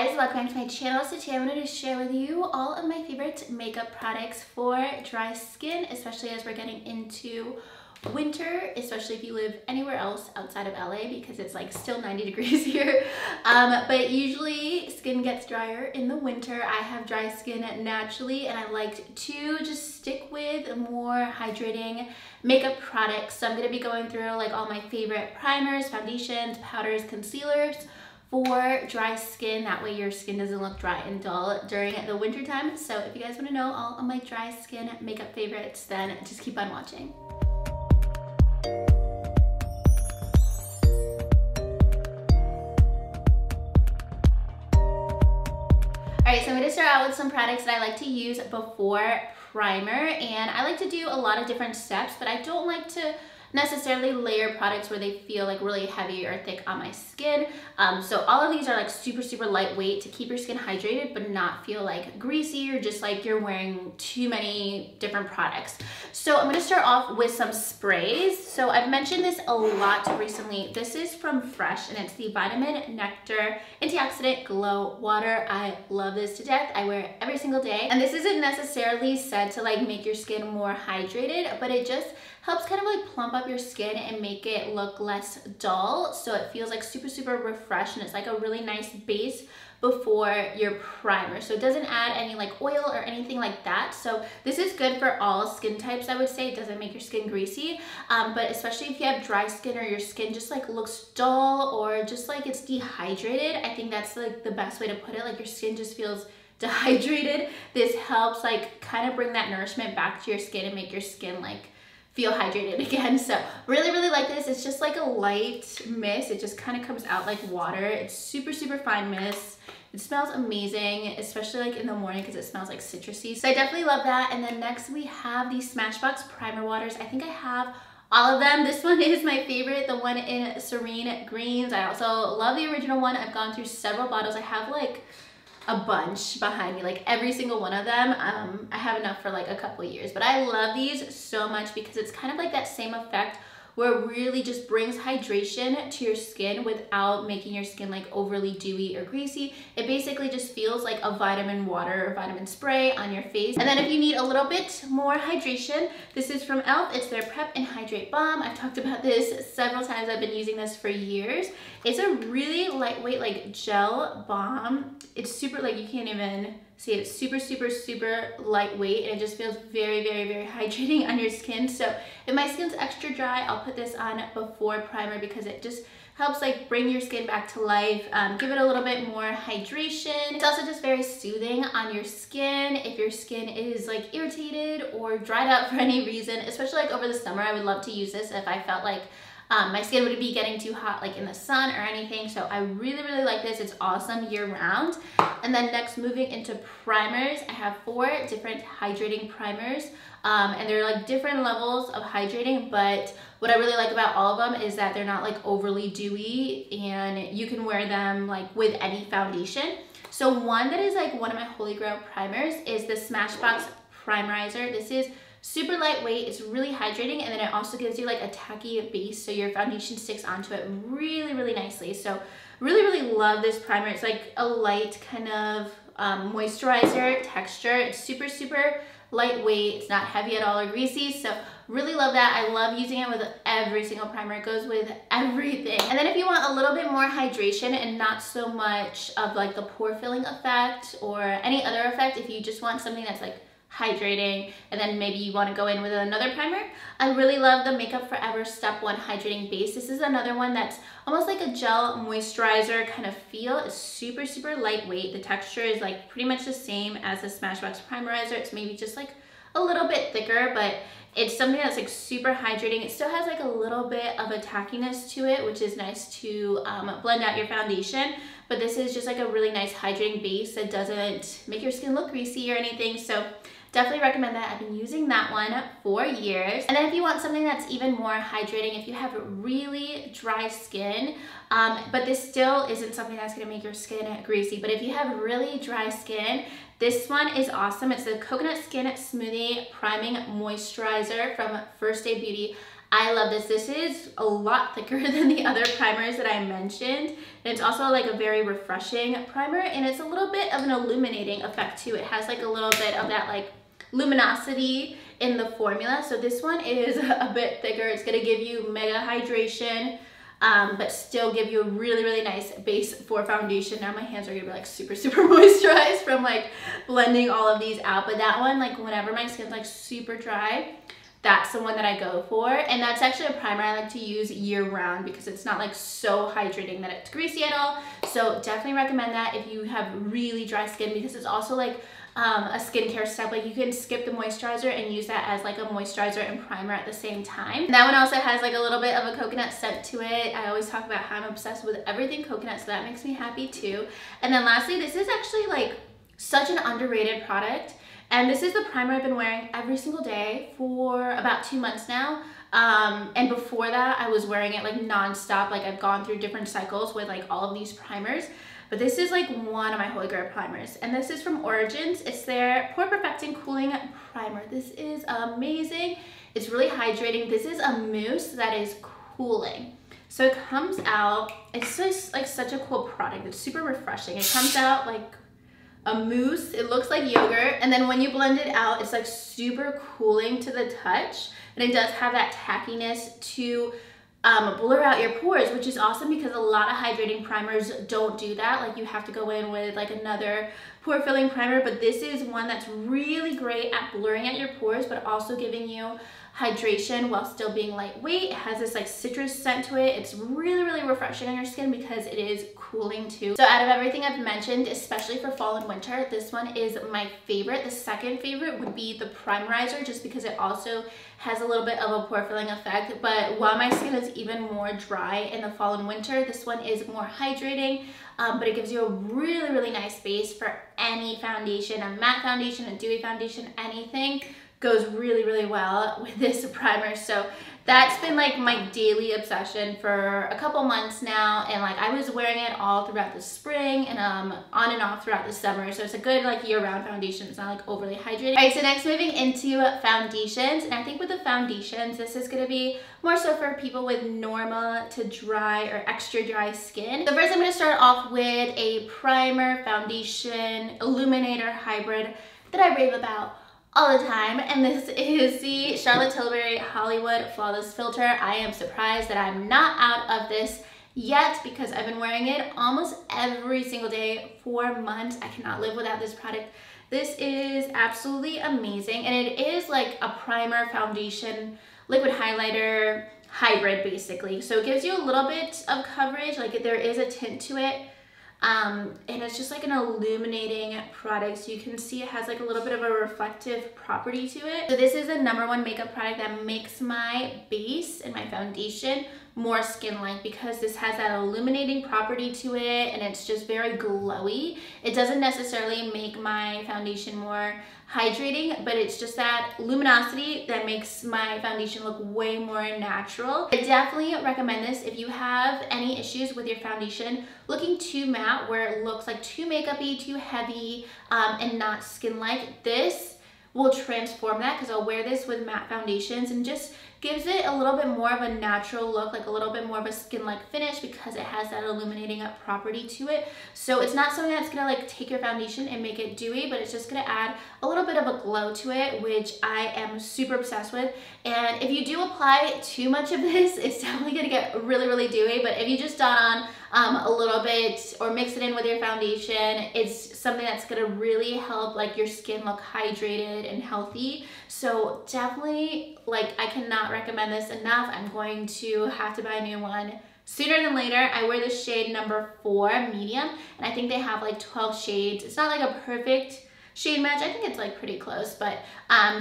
guys, welcome back to my channel. So today I wanted to share with you all of my favorite makeup products for dry skin, especially as we're getting into winter, especially if you live anywhere else outside of LA because it's like still 90 degrees here. But usually skin gets drier in the winter. I have dry skin naturally and I like to just stick with more hydrating makeup products. So I'm going to be going through like all my favorite primers, foundations, powders, concealers for dry skin. That way your skin doesn't look dry and dull during the winter time. So if you guys want to know all of my dry skin makeup favorites, then just keep on watching. Alright, so I'm going to start out with some products that I like to use before primer, and I like to do a lot of different steps, but I don't like to necessarily layer products where they feel like really heavy or thick on my skin. So all of these are like super lightweight to keep your skin hydrated but not feel like greasy or just like you're wearing too many different products. So I'm going to start off with some sprays. So I've mentioned this a lot recently. This is from Fresh and it's the Vitamin Nectar Antioxidant Glow Water. I love this to death. I wear it every single day, and this isn't necessarily said to like make your skin more hydrated, but it just helps kind of like plump up your skin and make it look less dull, so it feels like super refreshed, and it's like a really nice base before your primer. So it doesn't add any like oil or anything like that. So this is good for all skin types, I would say. It doesn't make your skin greasy, but especially if you have dry skin or your skin just like looks dull or just like it's dehydrated, I think that's like the best way to put it. Like your skin just feels dehydrated. This helps like kind of bring that nourishment back to your skin and make your skin like feel hydrated again. So really like this. It's just like a light mist. It just kind of comes out like water. It's super fine mist. It smells amazing, especially like in the morning because it smells like citrusy. So I definitely love that. And then next we have these Smashbox primer waters. I think I have all of them. This one is my favorite, the one in Serene Greens. I also love the original one. I've gone through several bottles. I have like a bunch behind me, like every single one of them. I have enough for like a couple of years, but I love these so much because it's kind of like that same effect where it really just brings hydration to your skin without making your skin like overly dewy or greasy. It basically just feels like a vitamin water or vitamin spray on your face. And then if you need a little bit more hydration, this is from e.l.f. It's their Prep and Hydrate Balm. I've talked about this several times. I've been using this for years. It's a really lightweight like gel balm. It's super, like you can't even see it. It's super lightweight, and it just feels very hydrating on your skin. So if my skin's extra dry, I'll put this on before primer because it just helps like bring your skin back to life, give it a little bit more hydration. It's also just very soothing on your skin if your skin is like irritated or dried out for any reason, especially like over the summer. I would love to use this if I felt like my skin would be getting too hot like in the sun or anything. So I really like this. It's awesome year round. And then next, moving into primers, I have 4 different hydrating primers, and they're like different levels of hydrating, but what I really like about all of them is that they're not like overly dewy and you can wear them like with any foundation. So one that is like one of my holy grail primers is the Smashbox Primerizer. This is super lightweight, it's really hydrating, and then it also gives you like a tacky base so your foundation sticks onto it really nicely. So really love this primer. It's like a light kind of moisturizer texture. It's super lightweight. It's not heavy at all or greasy, so really love that. I love using it with every single primer. It goes with everything. And then if you want a little bit more hydration and not so much of like the pore filling effect or any other effect, if you just want something that's like hydrating and then maybe you want to go in with another primer, I really love the Makeup Forever Step 1 Hydrating Base. This is another one that's almost like a gel moisturizer kind of feel. It's super lightweight. The texture is like pretty much the same as the Smashbox Primerizer. It's maybe just like a little bit thicker, but it's something that's like super hydrating. It still has like a little bit of a tackiness to it, which is nice to blend out your foundation, but this is just like a really nice hydrating base that doesn't make your skin look greasy or anything. So definitely recommend that. I've been using that one for years. And then if you want something that's even more hydrating, if you have really dry skin, but this still isn't something that's gonna make your skin greasy, but if you have really dry skin, this one is awesome. It's the Coconut Skin Smoothie Priming Moisturizer from First Aid Beauty. I love this. This is a lot thicker than the other primers that I mentioned. And it's also like a very refreshing primer, and it's a little bit of an illuminating effect too. It has like a little bit of that like luminosity in the formula. So this one is a bit thicker. It's gonna give you mega hydration, but still give you a really, really nice base for foundation. Now my hands are gonna be like super, super moisturized from like blending all of these out. But that one, like whenever my skin's like super dry, that's the one that I go for. And that's actually a primer I like to use year round because it's not like so hydrating that it's greasy at all. So definitely recommend that if you have really dry skin, because it's also like a skincare step. Like you can skip the moisturizer and use that as like a moisturizer and primer at the same time. That one also has like a little bit of a coconut scent to it. I always talk about how I'm obsessed with everything coconut, so that makes me happy too. And then lastly, this is actually like such an underrated product. And this is the primer I've been wearing every single day for about 2 months now. And before that, I was wearing it like non-stop. Like I've gone through different cycles with like all of these primers. But this is like one of my holy grail primers. And this is from Origins. It's their Pore Perfecting Cooling Primer. This is amazing. It's really hydrating. This is a mousse that is cooling. So it comes out, it's just like such a cool product. It's super refreshing. It comes out like a mousse. It looks like yogurt. And then when you blend it out, it's like super cooling to the touch. And it does have that tackiness to blur out your pores, which is awesome because a lot of hydrating primers don't do that. Like you have to go in with like another pore filling primer, but this is one that's really great at blurring out your pores, but also giving you hydration while still being lightweight. It has this like citrus scent to it. It's really, really refreshing on your skin because it is cooling too. So out of everything I've mentioned, especially for fall and winter, this one is my favorite. The second favorite would be the Primerizer, just because it also has a little bit of a pore filling effect. But while my skin is even more dry in the fall and winter, this one is more hydrating, but it gives you a really, really nice base for any foundation, a matte foundation, a dewy foundation, anything goes really, really well with this primer. So that's been like my daily obsession for a couple months now, and like I was wearing it all throughout the spring and on and off throughout the summer. So it's a good like year-round foundation. It's not like overly hydrating. All right, so next moving into foundations, and I think with the foundations, this is gonna be more so for people with normal to dry or extra dry skin. So first I'm gonna start off with a primer foundation illuminator hybrid that I rave about all the time, and this is the Charlotte Tilbury Hollywood Flawless Filter. I am surprised that I'm not out of this yet because I've been wearing it almost every single day for months. I cannot live without this product. This is absolutely amazing, and it is like a primer, foundation, liquid highlighter hybrid basically. So it gives you a little bit of coverage, like there is a tint to it. And it's just like an illuminating product, so you can see it has like a little bit of a reflective property to it. So this is the #1 makeup product that makes my base and my foundation more skin-like, because this has that illuminating property to it and it's just very glowy. It doesn't necessarily make my foundation more hydrating, but it's just that luminosity that makes my foundation look way more natural. I definitely recommend this if you have any issues with your foundation looking too matte, where it looks like too makeup-y, too heavy, and not skin-like. This will transform that, because I'll wear this with matte foundations and just gives it a little bit more of a natural look, like a little bit more of a skin-like finish, because it has that illuminating up property to it. So it's not something that's gonna like take your foundation and make it dewy, but it's just gonna add a little bit of a glow to it, which I am super obsessed with. And if you do apply too much of this, it's definitely gonna get really, really dewy. But if you just dot on a little bit or mix it in with your foundation, it's something that's gonna really help like your skin look hydrated and healthy. So definitely, like, I cannot recommend this enough. I'm going to have to buy a new one sooner than later. I wear the shade #4 medium, and I think they have like 12 shades. It's not like a perfect shade match. I think it's like pretty close, but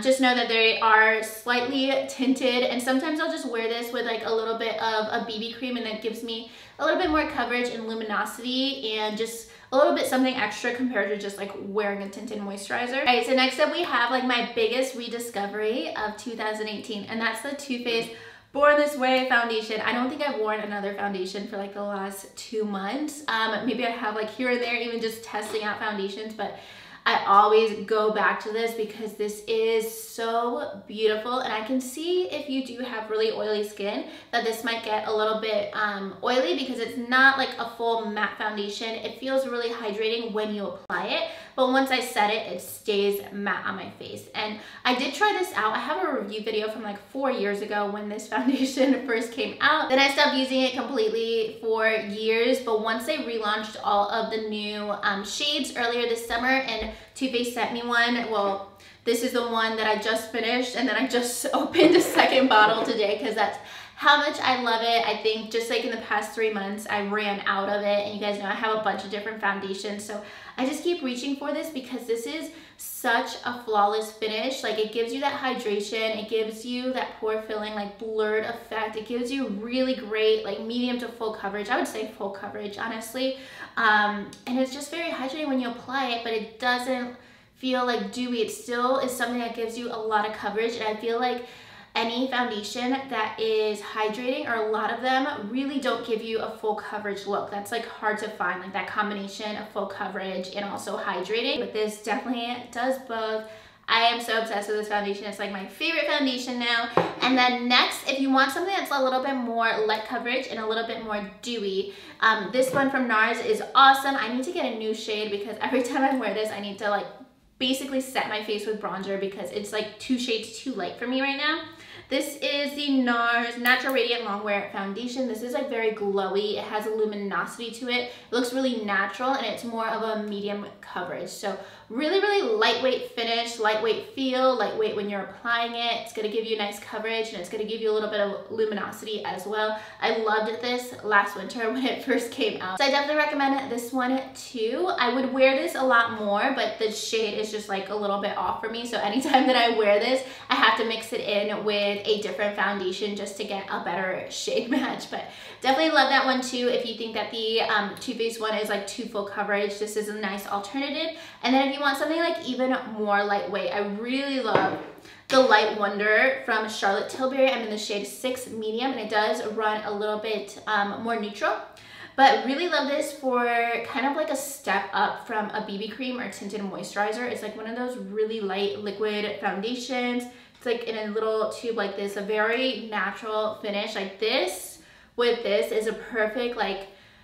just know that they are slightly tinted, and sometimes I'll just wear this with like a little bit of a BB cream, and that gives me a little bit more coverage and luminosity and just a little bit something extra compared to just like wearing a tinted moisturizer. All right, so next up we have like my biggest rediscovery of 2018, and that's the Too Faced Born This Way foundation. I don't think I've worn another foundation for like the last 2 months. Maybe I have like here and there, even just testing out foundations, but I always go back to this because this is so beautiful. And I can see if you do have really oily skin that this might get a little bit oily because it's not like a full matte foundation. It feels really hydrating when you apply it, but once I set it, it stays matte on my face. And I did try this out. I have a review video from like 4 years ago when this foundation first came out. Then I stopped using it completely for years, but once they relaunched all of the new shades earlier this summer, and Too Faced sent me one. Well, this is the one that I just finished, and then I just opened a second bottle today because that's how much I love it. I think just like in the past 3 months, I ran out of it, and you guys know I have a bunch of different foundations, so I just keep reaching for this because this is such a flawless finish. Like, it gives you that hydration, it gives you that pore filling, like blurred effect. It gives you really great, like medium to full coverage. I would say full coverage, honestly. And it's just very hydrating when you apply it, but it doesn't feel like dewy. It still is something that gives you a lot of coverage, and I feel like any foundation that is hydrating, or a lot of them, really don't give you a full coverage look. That's like hard to find, like that combination of full coverage and also hydrating. But this definitely does both. I am so obsessed with this foundation. It's like my favorite foundation now. And then next, if you want something that's a little bit more light coverage and a little bit more dewy, this one from NARS is awesome. I need to get a new shade because every time I wear this, I need to like basically set my face with bronzer because it's like 2 shades too light for me right now. This is the NARS Natural Radiant Longwear Foundation. This is like very glowy. It has a luminosity to it. It looks really natural, and it's more of a medium coverage. So really, really lightweight finish, lightweight feel, lightweight when you're applying it. It's gonna give you nice coverage, and it's gonna give you a little bit of luminosity as well. I loved this last winter when it first came out. So I definitely recommend this one too. I would wear this a lot more, but the shade is just like a little bit off for me. So anytime that I wear this, I have to mix it in with a different foundation just to get a better shade match. But definitely love that one too. If you think that the Too Faced one is like too full coverage, this is a nice alternative. And then if you want something like even more lightweight, I really love the Light Wonder from Charlotte Tilbury. I'm in the shade 6 medium, and it does run a little bit more neutral. But really love this for kind of like a step up from a BB cream or tinted moisturizer. It's like one of those really light liquid foundations. It's like in a little tube like this, a very natural finish. Like this, with this is a perfect like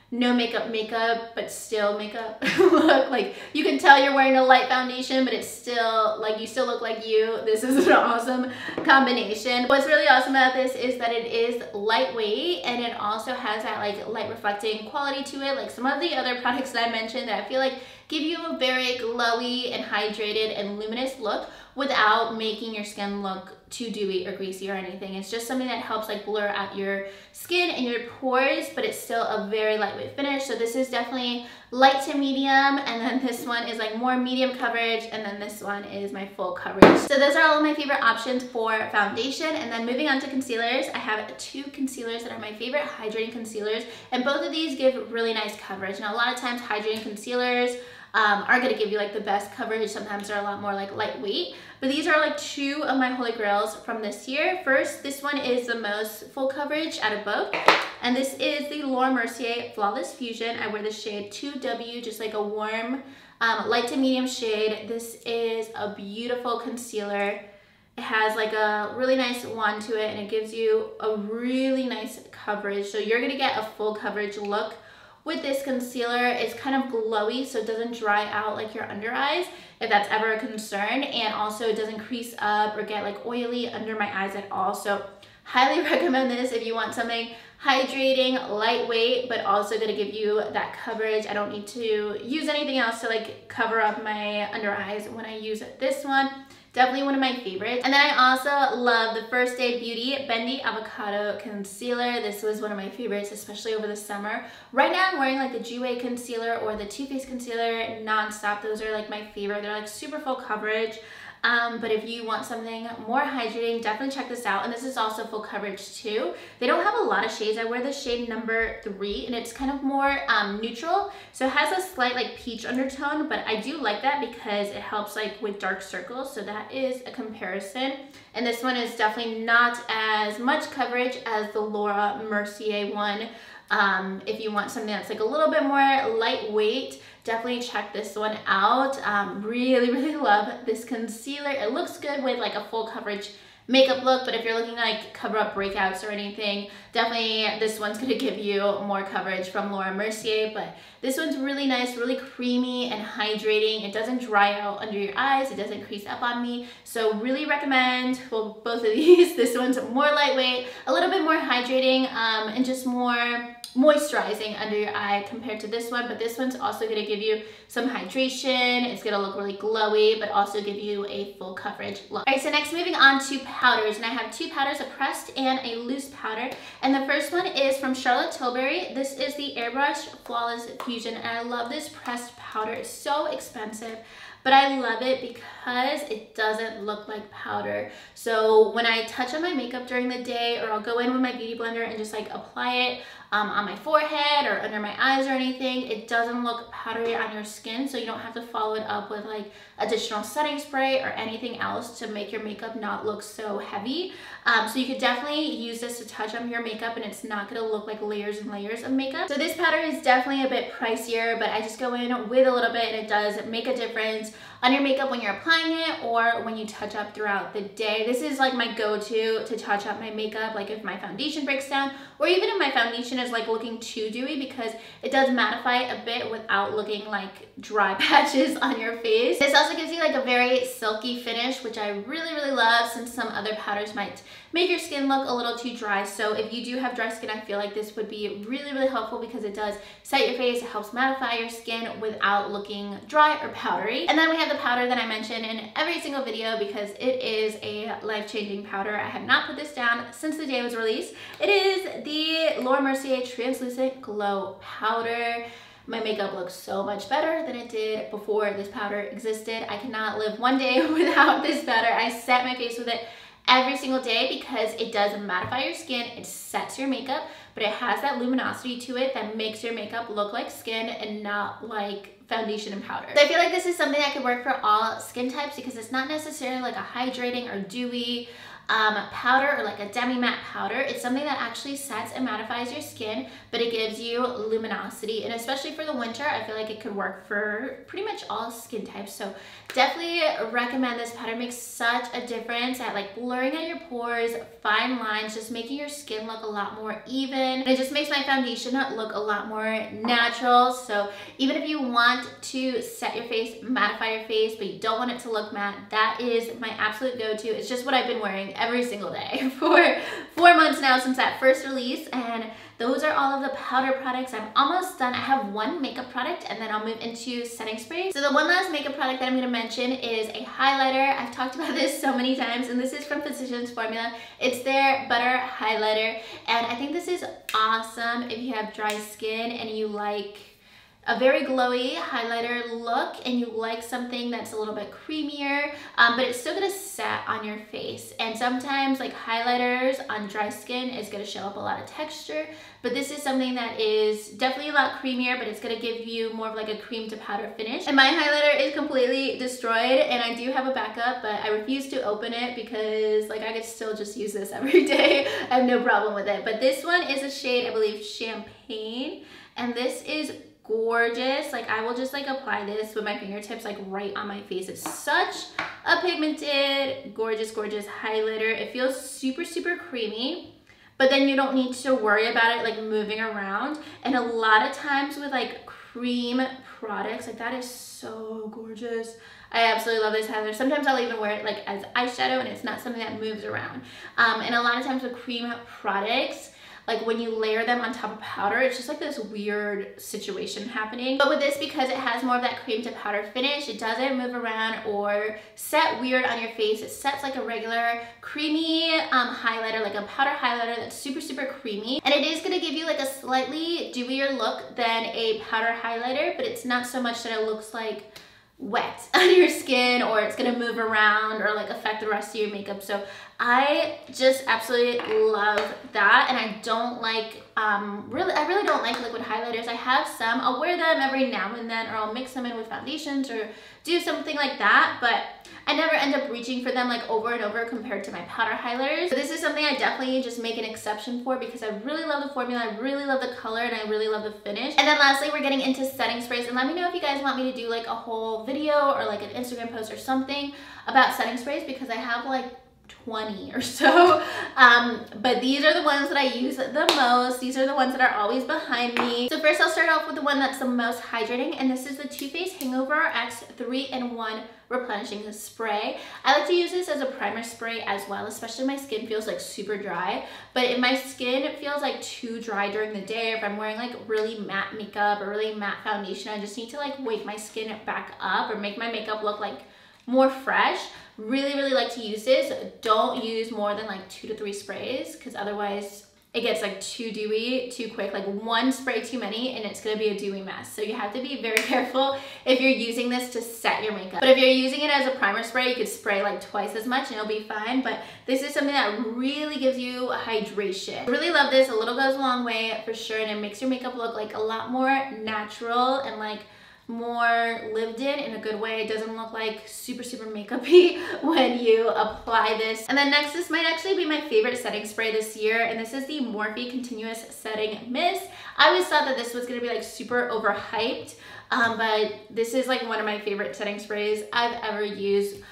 no makeup, but still makeup look. Like you can tell you're wearing a light foundation, but it's still like you still look like you. This is an awesome combination. What's really awesome about this is that it is lightweight, and it also has that like light reflecting quality to it. Like some of the other products that I mentioned that I feel like give you a very glowy and hydrated and luminous look without making your skin look too dewy or greasy or anything. It's just something that helps like blur out your skin and your pores, but it's still a very lightweight finish. So this is definitely light to medium, and then this one is like more medium coverage, and then this one is my full coverage. So those are all of my favorite options for foundation. And then moving on to concealers, I have 2 concealers that are my favorite hydrating concealers, and both of these give really nice coverage. Now a lot of times hydrating concealers are going to give you like the best coverage. Sometimes they're a lot more like lightweight, but these are like 2 of my holy grails from this year. First, this one is the most full coverage out of both, and this is the Laura Mercier Flawless Fusion. I wear the shade 2W, just like a warm light to medium shade. This is a beautiful concealer. It has like a really nice wand to it, and it gives you a really nice coverage. So you're going to get a full coverage look with this concealer. It's kind of glowy, so it doesn't dry out like your under eyes, if that's ever a concern, and also it doesn't crease up or get like oily under my eyes at all. So highly recommend this if you want something hydrating, lightweight, but also gonna give you that coverage. I don't need to use anything else to like cover up my under eyes when I use this one. Definitely one of my favorites. And then I also love the First Aid Beauty Bendy Avocado Concealer. This was one of my favorites, especially over the summer. Right now I'm wearing like the Jouer Concealer or the Too Faced Concealer Nonstop. Those are like my favorite. They're like super full coverage. But if you want something more hydrating, definitely check this out. And this is also full coverage too. They don't have a lot of shades. I wear the shade number 3, and it's kind of more neutral. So it has a slight like peach undertone, but I do like that because it helps like with dark circles. So that is a comparison. And this one is definitely not as much coverage as the Laura Mercier one. If you want something that's like a little bit more lightweight, definitely check this one out. Really, really love this concealer. It looks good with like a full coverage makeup look, but if you're looking to like cover up breakouts or anything, definitely this one's gonna give you more coverage from Laura Mercier. But this one's really nice, really creamy and hydrating. It doesn't dry out under your eyes, it doesn't crease up on me, so really recommend, well, both of these. This one's more lightweight, a little bit more hydrating, and just more moisturizing under your eye compared to this one. But this one's also going to give you some hydration. It's going to look really glowy, but also give you a full coverage look. All right, so next moving on to powders, and I have two powders, a pressed and a loose powder. And the first one is from Charlotte Tilbury. This is the Airbrush Flawless Fusion, and I love this pressed powder. It's so expensive, but I love it because it doesn't look like powder. So when I touch on my makeup during the day, or I'll go in with my beauty blender and just like apply it on my forehead or under my eyes or anything, it doesn't look powdery on your skin, so you don't have to follow it up with like additional setting spray or anything else to make your makeup not look so heavy. So you could definitely use this to touch on your makeup, and it's not going to look like layers and layers of makeup. So this powder is definitely a bit pricier, but I just go in with a little bit, and it does make a difference on your makeup when you're applying it or when you touch up throughout the day. This is like my go-to to touch up my makeup, like if my foundation breaks down, or even if my foundation is like looking too dewy, because it does mattify a bit without looking like dry patches on your face. This also gives you like a very silky finish, which I really, really love, since some other powders might make your skin look a little too dry. So if you do have dry skin, I feel like this would be really, really helpful, because it does set your face, it helps mattify your skin without looking dry or powdery. And then we have the powder that I mention in every single video, because it is a life-changing powder. I have not put this down since the day it was released. It is the Laura Mercier Translucent Glow Powder. My makeup looks so much better than it did before this powder existed. I cannot live one day without this powder. I set my face with it every single day because it does mattify your skin, it sets your makeup, but it has that luminosity to it that makes your makeup look like skin and not like foundation and powder. So I feel like this is something that could work for all skin types, because it's not necessarily like a hydrating or dewy powder or like a demi-matte powder. It's something that actually sets and mattifies your skin, but it gives you luminosity. And especially for the winter, I feel like it could work for pretty much all skin types. So definitely recommend this powder. It makes such a difference at like blurring out your pores, fine lines, just making your skin look a lot more even. And it just makes my foundation look a lot more natural. So even if you want to set your face, mattify your face, but you don't want it to look matte, that is my absolute go-to. It's just what I've been wearing every single day for 4 months now since that first release. And those are all of the powder products. I'm almost done. I have one makeup product, and then I'll move into setting spray. So the one last makeup product that I'm going to mention is a highlighter. I've talked about this so many times, and this is from Physicians Formula. It's their Butter Highlighter, and I think this is awesome if you have dry skin and you like a very glowy highlighter look, and you like something that's a little bit creamier, but it's still gonna set on your face. And sometimes like highlighters on dry skin is gonna show up a lot of texture, but this is something that is definitely a lot creamier, but it's gonna give you more of like a cream to powder finish. And my highlighter is completely destroyed, and I do have a backup, but I refuse to open it because like I could still just use this every day. I have no problem with it. But this one is a shade, I believe, Champagne, and this is gorgeous. Like I will just like apply this with my fingertips like right on my face. It's such a pigmented, gorgeous, gorgeous highlighter. It feels super, super creamy, but then you don't need to worry about it like moving around. And a lot of times with like cream products, like that is so gorgeous. I absolutely love this highlighter. Sometimes I'll even wear it like as eyeshadow, and it's not something that moves around. And a lot of times with cream products, like when you layer them on top of powder, it's just like this weird situation happening. But with this, because it has more of that cream to powder finish, it doesn't move around or set weird on your face. It sets like a regular creamy highlighter, like a powder highlighter that's super, super creamy. And it is gonna give you like a slightly dewier look than a powder highlighter, but it's not so much that it looks like wet on your skin, or it's gonna move around or like affect the rest of your makeup. So I just absolutely love that, and I don't like I really don't like liquid highlighters. I have some. I'll wear them every now and then, or I'll mix them in with foundations or do something like that, but I never end up reaching for them like over and over compared to my powder highlighters. So this is something I definitely just make an exception for because I really love the formula, I really love the color, and I really love the finish. And then lastly, we're getting into setting sprays, and let me know if you guys want me to do like a whole video or like an Instagram post or something about setting sprays because I have like 20 or so, but these are the ones that I use the most. These are the ones that are always behind me. So first I'll start off with the one that's the most hydrating, and this is the Too Faced Hangover X 3-in-1 replenishing spray. I like to use this as a primer spray as well, especially if my skin feels like super dry. But if my skin feels like too dry during the day, or if I'm wearing like really matte makeup or really matte foundation, I just need to like wake my skin back up or make my makeup look like more fresh. Really like to use this. Don't use more than like 2 to 3 sprays because otherwise it gets like too dewy too quick. Like one spray too many and it's gonna be a dewy mess. So you have to be very careful if you're using this to set your makeup. But if you're using it as a primer spray, you could spray like twice as much and it'll be fine. But this is something that really gives you hydration. I really love this. A little goes a long way for sure, and it makes your makeup look like a lot more natural and like more lived in a good way. It doesn't look like super makeup-y when you apply this. And then next, this might actually be my favorite setting spray this year, and this is the Morphe Continuous Setting Mist. I always thought that this was gonna be like super overhyped, but this is like one of my favorite setting sprays I've ever used.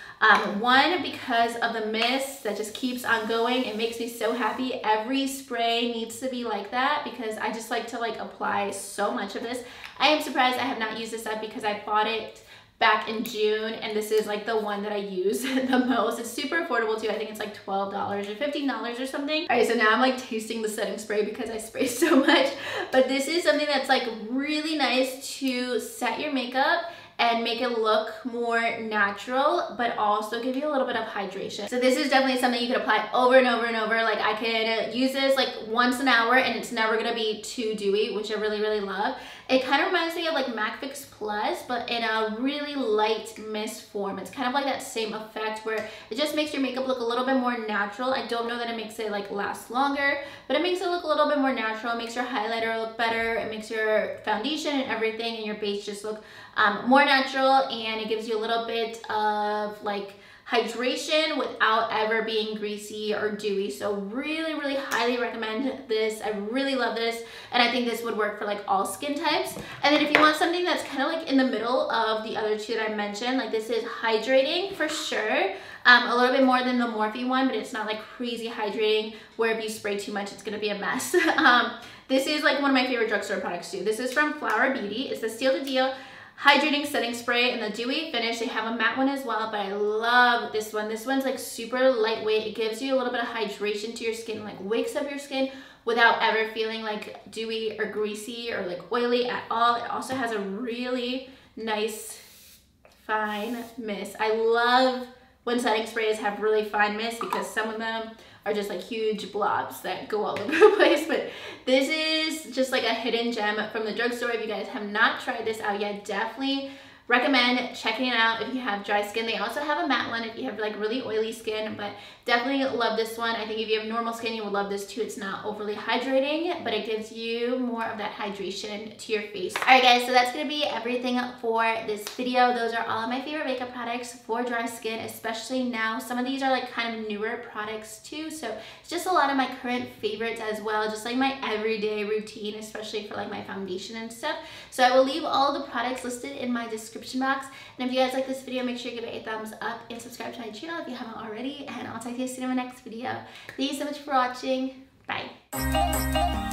One, because of the mist that just keeps on going. It makes me so happy. Every spray needs to be like that because I just like to like apply so much of this. I am surprised I have not used this up because I bought it back in June, and this is like the one that I use the most. It's super affordable too. I think it's like $12 or $15 or something. All right, so now I'm like tasting the setting spray because I spray so much, but this is something that's like really nice to set your makeup and make it look more natural, but also give you a little bit of hydration. So this is definitely something you can apply over and over and over. Like I can use this like once an hour and it's never gonna be too dewy, which I really love. It kind of reminds me of like MAC Fix Plus, but in a really light mist form. It's kind of like that same effect where it just makes your makeup look a little bit more natural. I don't know that it makes it like last longer, but it makes it look a little bit more natural. It makes your highlighter look better. It makes your foundation and everything and your base just look more natural, and it gives you a little bit of like hydration without ever being greasy or dewy. So really highly recommend this. I really love this, and I think this would work for like all skin types. And then if you want something that's kind of like in the middle of the other two that I mentioned, like this is hydrating for sure. A little bit more than the Morphe one, but it's not like crazy hydrating where if you spray too much it's gonna be a mess. This is like one of my favorite drugstore products too. This is from Flower Beauty. It's the Seal to Deal Hydrating Setting Spray in the dewy finish. They have a matte one as well, but I love this one. This one's like super lightweight. It gives you a little bit of hydration to your skin, like wakes up your skin without ever feeling like dewy or greasy or like oily at all. It also has a really nice fine mist. I love when setting sprays have really fine mist because some of them are just like huge blobs that go all over the place, but this is just like a hidden gem from the drugstore. If you guys have not tried this out yet, definitely recommend checking it out if you have dry skin. They also have a matte one if you have like really oily skin, but definitely love this one. I think if you have normal skin, you would love this too. It's not overly hydrating, but it gives you more of that hydration to your face. All right guys, so that's gonna be everything for this video. Those are all of my favorite makeup products for dry skin, especially now. Some of these are like kind of newer products too, so it's just a lot of my current favorites as well, just like my everyday routine, especially for like my foundation and stuff. So I will leave all the products listed in my description box, and if you guys like this video, make sure you give it a thumbs up and subscribe to my channel if you haven't already, and I'll talk to you soon in my next video. Thank you so much for watching. Bye.